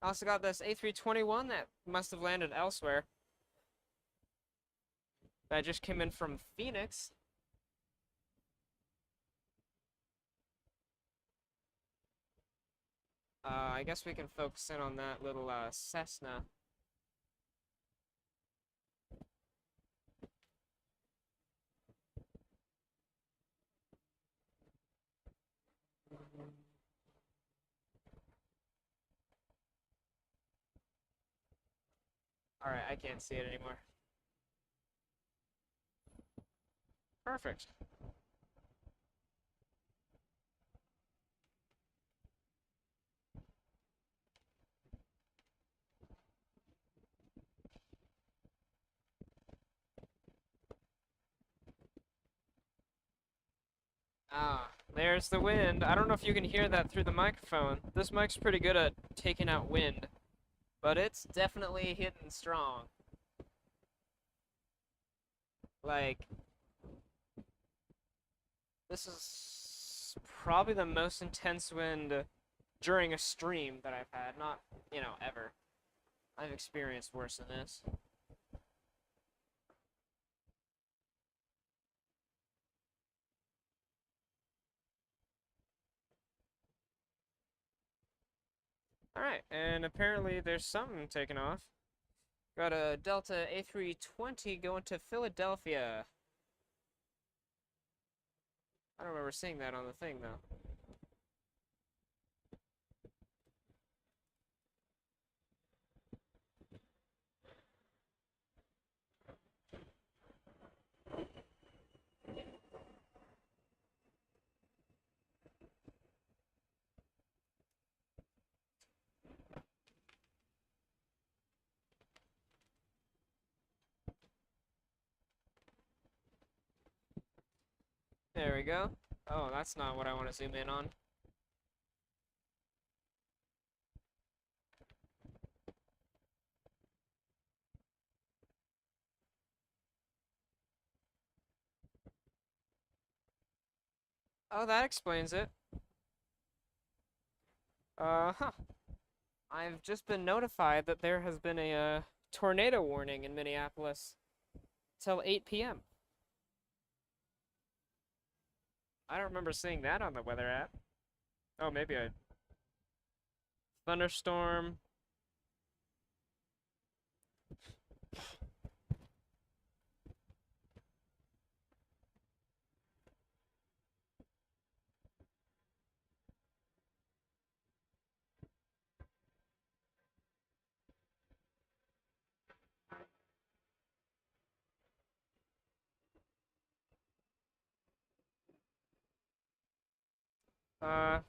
[SPEAKER 1] also got this A321 that must have landed elsewhere. That just came in from Phoenix. I guess we can focus in on that little Cessna. Alright, I can't see it anymore. Perfect. Ah, there's the wind. I don't know if you can hear that through the microphone. This mic's pretty good at taking out wind, but it's definitely hitting strong. Like, this is probably the most intense wind during a stream that I've had. Not, ever. I've experienced worse than this. Alright, and apparently there's something taking off. Got a Delta A320 going to Philadelphia. I don't remember seeing that on the thing, though. There we go. Oh, that's not what I want to zoom in on. Oh, that explains it. Huh. I've just been notified that there has been a tornado warning in Minneapolis till 8 p.m. I don't remember seeing that on the weather app. Oh, maybe I... Thunderstorm.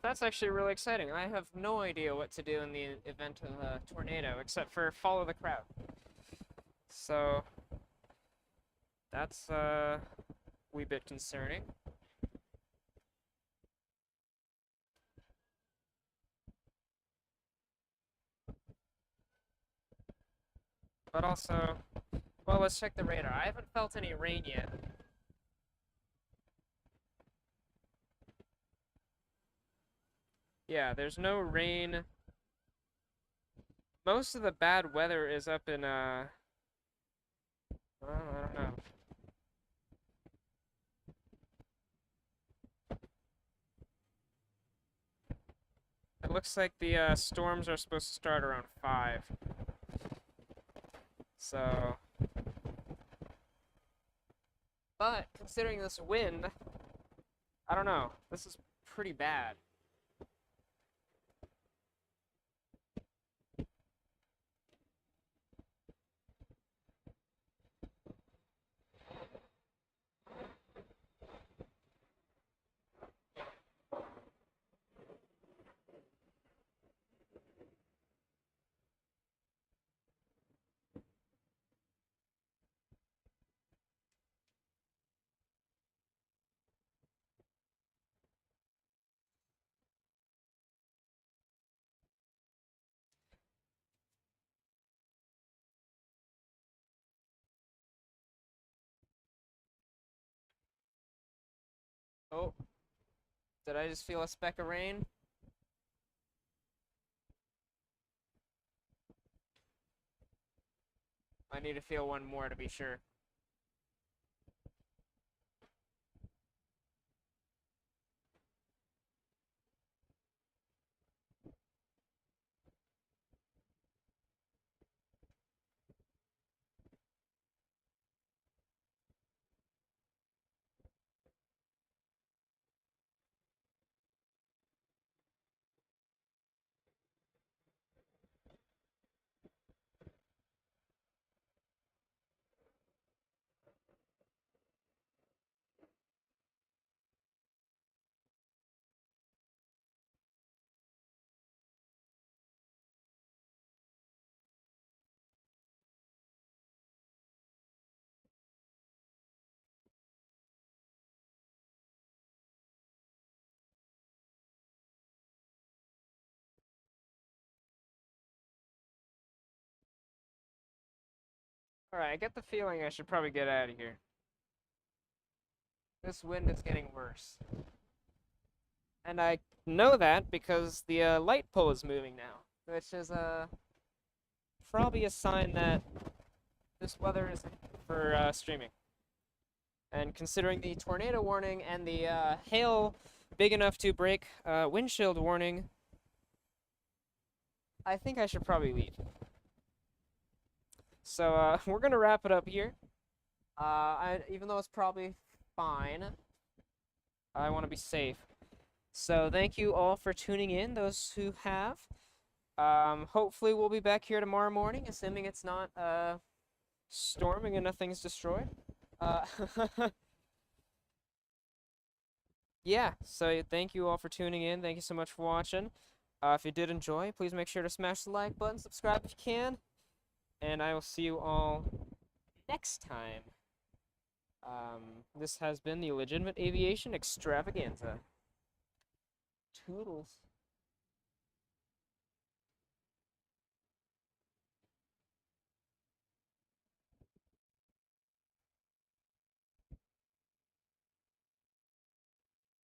[SPEAKER 1] That's actually really exciting. I have no idea what to do in the event of a tornado, except for follow the crowd. So, that's, wee bit concerning. But also, well, let's check the radar. I haven't felt any rain yet. Yeah, there's no rain. Most of the bad weather is up in, well, I don't know. It looks like the, storms are supposed to start around 5. So, but considering this wind, I don't know. This is pretty bad. Oh, did I just feel a speck of rain? I need to feel one more to be sure. Alright, I get the feeling I should probably get out of here. This wind is getting worse. And I know that because the light pole is moving now, which is probably a sign that this weather is for streaming. And considering the tornado warning and the hail big enough to break windshield warning, I think I should probably leave. So we're gonna wrap it up here. Even though it's probably fine, I want to be safe. So thank you all for tuning in, those who have. Hopefully we'll be back here tomorrow morning, assuming it's not storming and nothing's destroyed. Uh, yeah, so thank you all for tuning in. Thank you so much for watching. If you did enjoy, please make sure to smash the like button, subscribe if you can, and I will see you all next time. This has been the Legitimate Aviation Extravaganza. Toodles.